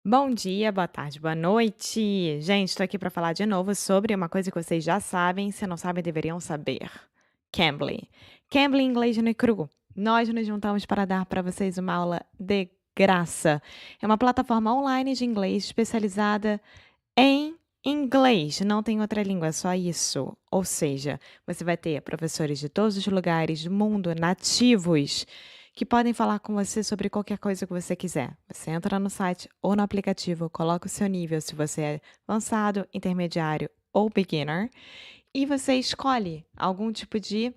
Bom dia, boa tarde, boa noite. Gente, estou aqui para falar de novo sobre uma coisa que vocês já sabem, se não sabem, deveriam saber. Cambly. Cambly em inglês no e cru. Nós nos juntamos para dar para vocês uma aula de graça. É uma plataforma online de inglês especializada em inglês. Não tem outra língua, é só isso. Ou seja, você vai ter professores de todos os lugares do mundo, nativos, que podem falar com você sobre qualquer coisa que você quiser. Você entra no site ou no aplicativo, coloca o seu nível, se você é avançado, intermediário ou beginner, e você escolhe algum tipo de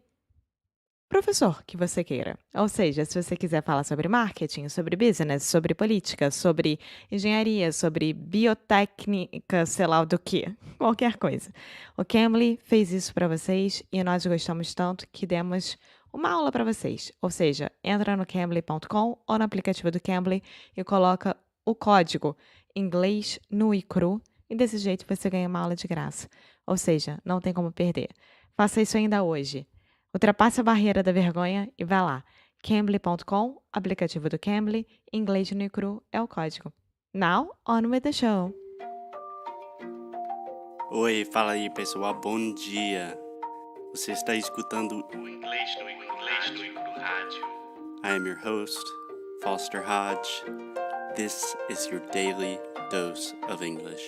professor que você queira. Ou seja, se você quiser falar sobre marketing, sobre business, sobre política, sobre engenharia, sobre biotécnica, sei lá do que, qualquer coisa. O Cambly fez isso para vocês e nós gostamos tanto que demos uma aula para vocês. Ou seja, entra no cambly.com ou no aplicativo do Cambly e coloca o código inglês nu e cru e desse jeito você ganha uma aula de graça. Ou seja, não tem como perder. Faça isso ainda hoje. Ultrapasse a barreira da vergonha e vá lá. Cambly.com, aplicativo do Cambly, inglês no e cru é o código. Now, on with the show. Oi, fala aí pessoal, bom dia. Você está escutando o Inglês no Cru Rádio. I am your host, Foster Hodge. This is your daily dose of English.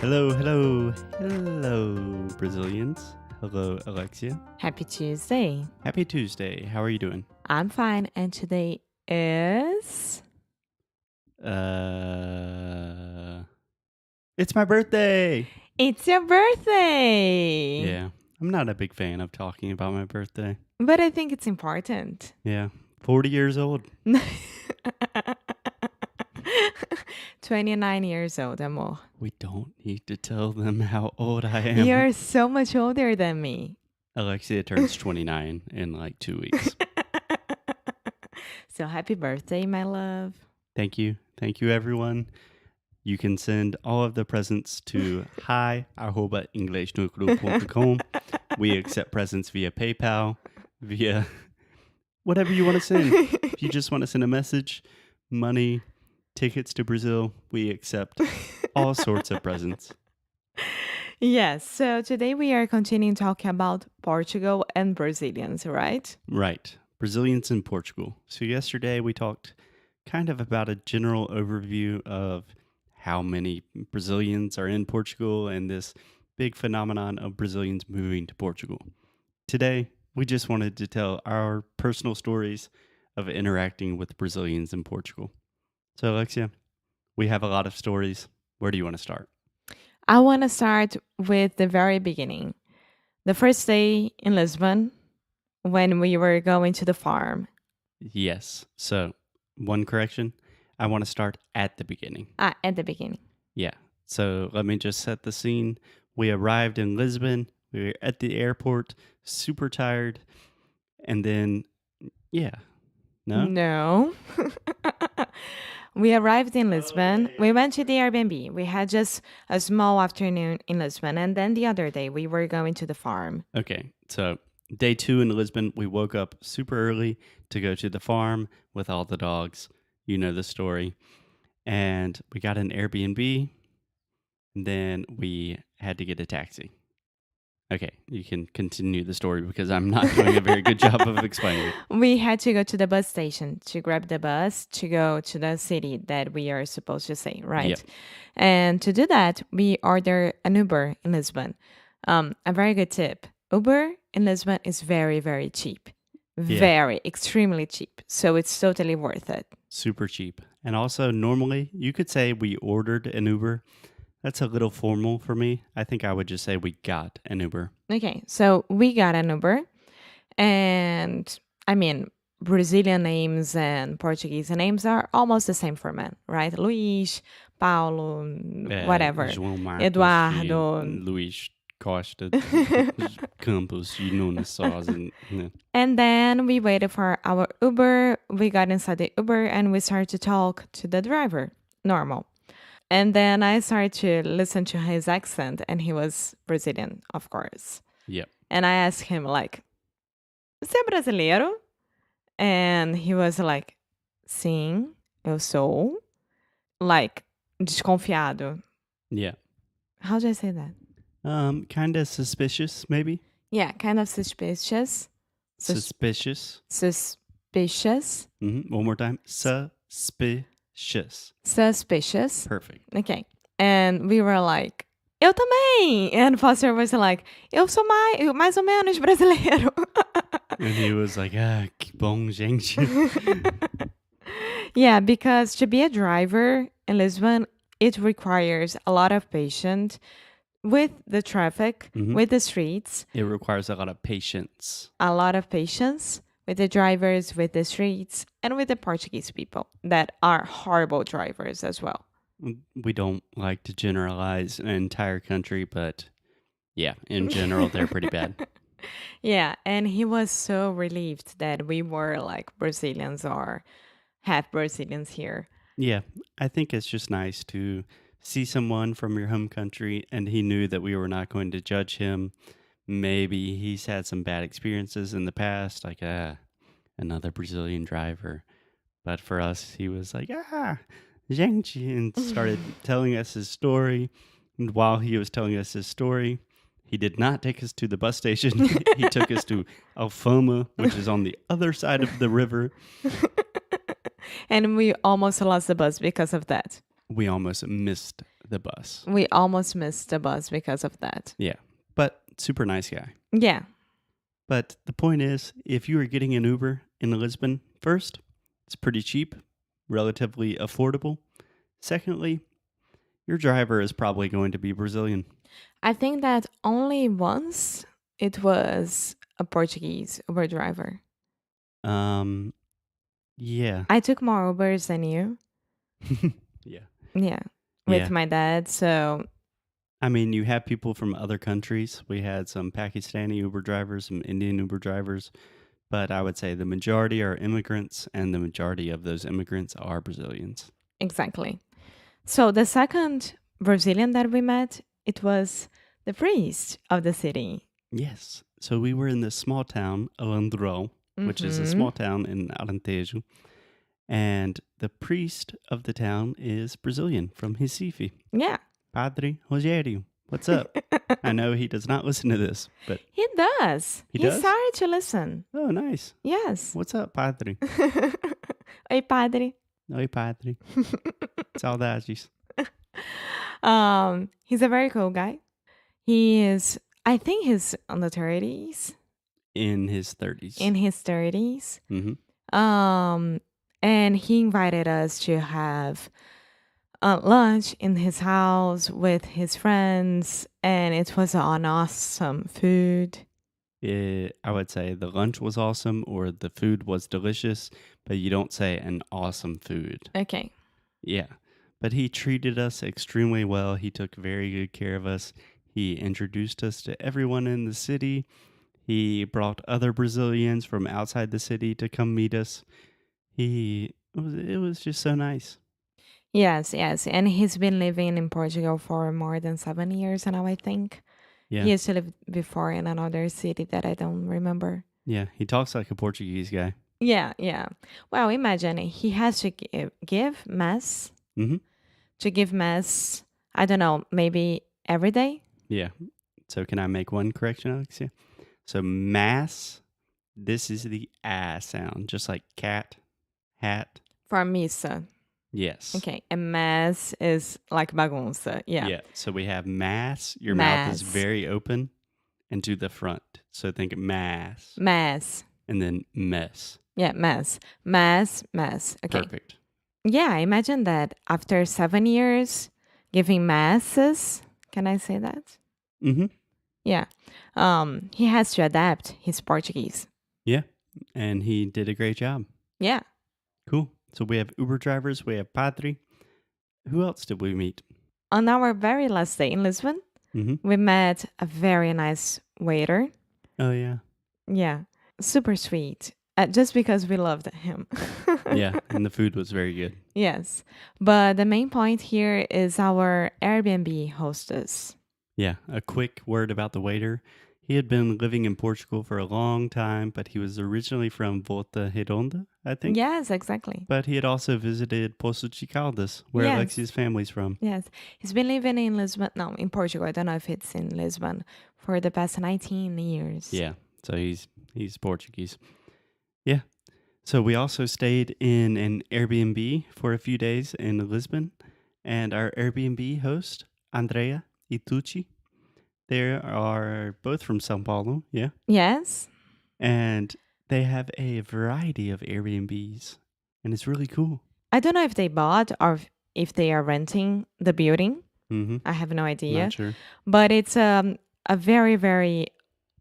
Hello, Brazilians. Hello, Alexia. Happy Tuesday. Happy Tuesday. How are you doing? I'm fine, and today is... It's my birthday. It's your birthday! Yeah, I'm not a big fan of talking about my birthday. But I think it's important. Yeah, 40 years old. 29 years old, amor. We don't need to tell them how old I am. You're so much older than me. Alexia turns 29 in like 2 weeks. So happy birthday, my love. Thank you. Thank you, everyone. You can send all of the presents to hi@inglesnocru.com. We accept presents via PayPal, via whatever you want to send. If you just want to send a message, money, tickets to Brazil, we accept all sorts of presents. Yes, so today we are continuing talking about Portugal and Brazilians, right? Right. Brazilians in Portugal. So yesterday we talked kind of about a general overview of how many Brazilians are in Portugal and this big phenomenon of Brazilians moving to Portugal. Today, we just wanted to tell our personal stories of interacting with Brazilians in Portugal. So, Alexia, we have a lot of stories. Where do you want to start? I want to start with the very beginning. The first day in Lisbon, when we were going to the farm. Yes. So, one correction. I want to start at the beginning. At the beginning. Yeah. So, let me just set the scene. We arrived in Lisbon. We were at the airport, super tired. And then, yeah. No? No. We arrived in Lisbon. We went to the Airbnb. We had just a small afternoon in Lisbon. And then the other day, we were going to the farm. Okay. So, day 2 in Lisbon, we woke up super early to go to the farm with all the dogs. You know the story. And we got an Airbnb. And then we had to get a taxi. Okay, you can continue the story because I'm not doing a very good job of explaining it. We had to go to the bus station to grab the bus to go to the city that we are supposed to say, right? Yep. And to do that, we ordered an Uber in Lisbon. A very good tip. Uber in Lisbon is very, very cheap. Yeah. Very, extremely cheap. So it's totally worth it. Super cheap. And also, normally, you could say we ordered an Uber. That's a little formal for me. I think I would just say we got an Uber. Okay, so we got an Uber. And I mean, Brazilian names and Portuguese names are almost the same format, right? Luís, Paulo, whatever. João Marcos, Eduardo. Luís Costa Campos, né? And then we waited for our Uber. We got inside the Uber and we started to talk to the driver. Normal. And then I started to listen to his accent, and he was Brazilian, of course. Yep. And I asked him, like, você é brasileiro? And he was like, sim, eu sou. Like, desconfiado. Yeah. How do I say that? Kind of suspicious, maybe? Yeah, kind of suspicious. Suspicious. Suspicious. One more time. Suspicious. Suspicious. Perfect. Okay. And we were like, eu também. And Foster was like, eu sou mais ou menos brasileiro. And he was like, que bom, gente. Yeah, because to be a driver in Lisbon, it requires a lot of patience with the traffic, with the streets, It requires a lot of patience. a lot of patience with the drivers, with the streets, and with the Portuguese people that are horrible drivers as well. We don't like to generalize an entire country, but yeah, in general, they're pretty bad. Yeah, and he was so relieved that we were like Brazilians or half Brazilians here. Yeah, I think it's just nice to see someone from your home country, and he knew that we were not going to judge him. Maybe he's had some bad experiences in the past, like another Brazilian driver. But for us, he was like, gente, and started telling us his story. And while he was telling us his story, he did not take us to the bus station. He took us to Alfama, which is on the other side of the river. And we almost lost the bus because of that. We almost missed the bus. We almost missed the bus because of that. Yeah, but super nice guy. Yeah. But the point is, if you are getting an Uber in Lisbon, first, it's pretty cheap, relatively affordable. Secondly, your driver is probably going to be Brazilian. I think that only once it was a Portuguese Uber driver. Yeah. I took more Ubers than you. Yeah. Yeah. With Yeah. my dad. So, I mean, you have people from other countries. We had some Pakistani Uber drivers, some Indian Uber drivers, but I would say the majority are immigrants, and the majority of those immigrants are Brazilians. exactly. So, the second Brazilian that we met, it was the priest of the city. Yes. So we were in this small town, Alandró, which is a small town in Alentejo. And the priest of the town is Brazilian from Recife. Yeah. Padre Rogério. What's up? I know he does not listen to this, but He does. He He does? started to listen. oh, nice. Yes. What's up, Padre? Oi, padre. Oi, Padre. Saudades. He's a very cool guy. He is, I think he's on the 30s, In his 30s. in his 30s. hmm And he invited us to have lunch in his house with his friends, and it was an awesome food. I would say the lunch was awesome or the food was delicious, but you don't say an awesome food. Okay. Yeah. But he treated us extremely well. He took very good care of us. He introduced us to everyone in the city. He brought other Brazilians from outside the city to come meet us. It was just so nice. Yes, yes. And he's been living in Portugal for more than 7 years now, I think. Yeah. He used to live before in another city that I don't remember. Yeah. He talks like a Portuguese guy. Yeah, yeah. Well, imagine he has to give mass. hmm To give mass, I don't know, maybe every day? Yeah. So can I make one correction, Alexia? So mass, this is the ah sound, just like cat, hat. For missa. Yes. Okay. And mass is like bagunça. Yeah. Yeah. So we have mass. Your mouth is Mass. very open and to the front. So think mass Mass. and then mess. Yeah, mass. Mass, mass. Okay. Perfect. Yeah, imagine that after 7 years giving masses. Can I say that? Mm-hmm. Yeah. He has to adapt his Portuguese. Yeah. And he did a great job. Yeah. Cool. So we have Uber drivers. We have Padre. Who else did we meet? On our very last day in Lisbon, Mm-hmm. We met a very nice waiter. Oh, yeah. Yeah, super sweet. Just because we loved him. Yeah, and the food was very good. Yes. But the main point here is our Airbnb hostess. Yeah, a quick word about the waiter. He had been living in Portugal for a long time, but he was originally from Volta Redonda, I think. Yes, exactly. But he had also visited Poços de Caldas, where Yes. Alexia's family's from. Yes. He's been living in Lisbon. No, in Portugal. I don't know if it's in Lisbon for the past 19 years. Yeah, so he's Portuguese. Yeah. So we also stayed in an Airbnb for a few days in Lisbon, and our Airbnb host, Andrea Itucci, they are both from São Paulo, yeah, Yes. and they have a variety of Airbnbs, and it's really cool. I don't know if they bought or if they are renting the building. Mm-hmm. I have no idea. Not sure. But it's a very, very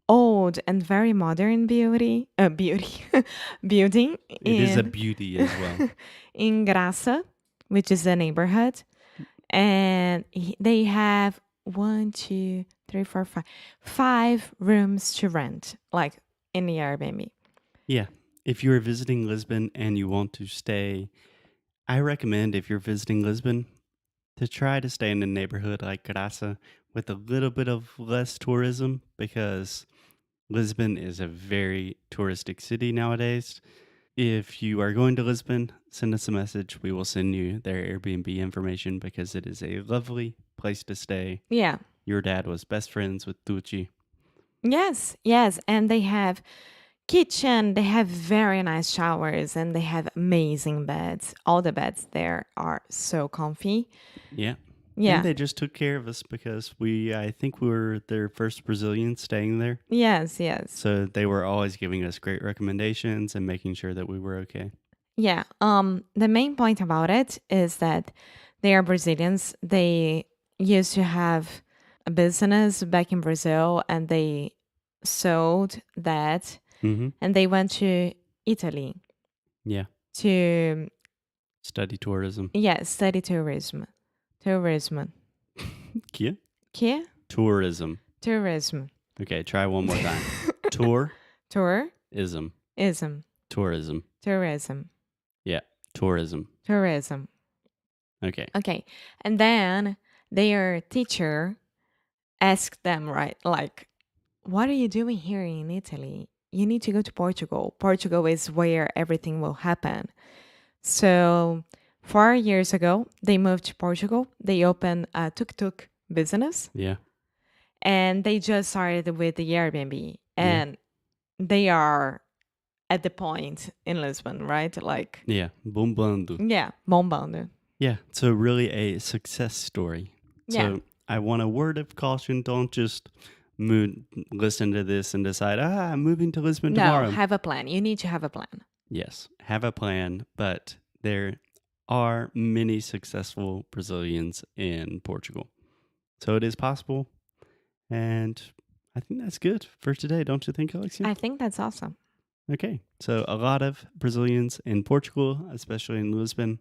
old and very modern building It is a beauty as well. in Graça, which is a neighborhood. And they have 5 rooms to rent, like in the Airbnb. Yeah. If you are visiting Lisbon and you want to stay, I recommend if you're visiting Lisbon to try to stay in a neighborhood like Graça with a little bit of less tourism because Lisbon is a very touristic city nowadays. If you are going to Lisbon, send us a message. We will send you their Airbnb information because it is a lovely place to stay. Yeah. Your dad was best friends with Tucci. Yes, yes. And they have kitchen, they have very nice showers, and they have amazing beds. All the beds there are so comfy. Yeah. Yeah. And they just took care of us because I think we were their first Brazilians staying there. Yes, yes. So they were always giving us great recommendations and making sure that we were okay. Yeah. The main point about it is that they are Brazilians. They used to have a business back in Brazil and they sold that Mm-hmm. and they went to Italy Yeah. to Study tourism. study tourism. Tourism. Kia? Que? Tourism. Tourism. Okay, try one more time. Tourism. Tourism. Tourism. Tourism. Yeah, tourism. Tourism. Okay. Okay. And then their teacher asked them, right, like, what are you doing here in Italy? You need to go to Portugal. Portugal is where everything will happen. So 4 years ago, they moved to Portugal. They opened a tuk-tuk business. Yeah. And they just started with the Airbnb. And they are at the point in Lisbon, right? Like, Yeah, bombando. yeah, bombando. Yeah, so really a success story. Yeah. So I want a word of caution. Don't just listen to this and decide, I'm moving to Lisbon tomorrow. No, have a plan. You need to have a plan. Yes, have a plan, but there are many successful Brazilians in Portugal. So it is possible. And I think that's good for today, don't you think, Alexia? I think that's awesome. Okay, so a lot of Brazilians in Portugal, especially in Lisbon.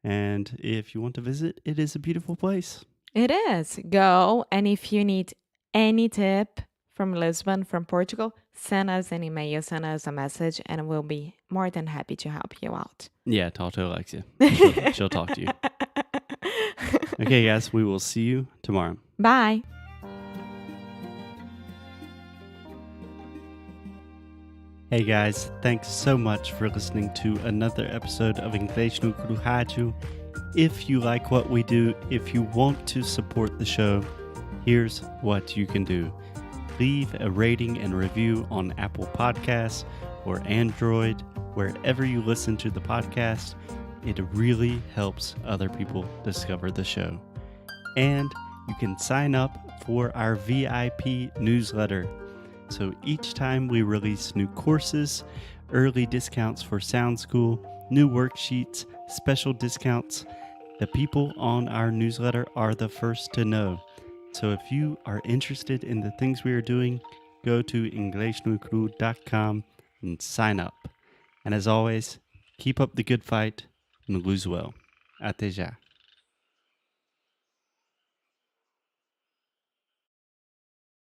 And if you want to visit, it is a beautiful place. It is. Go. And if you need any tip from Lisbon, from Portugal, send us an email, send us a message, and we'll be more than happy to help you out. Yeah, talk to Alexia. She'll talk to you. Okay, guys, we will see you tomorrow. Bye. Hey guys, thanks so much for listening to another episode of Inglês no Cru Rádio. If you like what we do, if you want to support the show, here's what you can do. Leave a rating and review on Apple Podcasts or Android, wherever you listen to the podcast. It really helps other people discover the show. And you can sign up for our VIP newsletter. So each time we release new courses, early discounts for Sound School, new worksheets, special discounts, the people on our newsletter are the first to know. So if you are interested in the things we are doing, go to inglesnucru.com and sign up. And as always, keep up the good fight and lose well. Até já.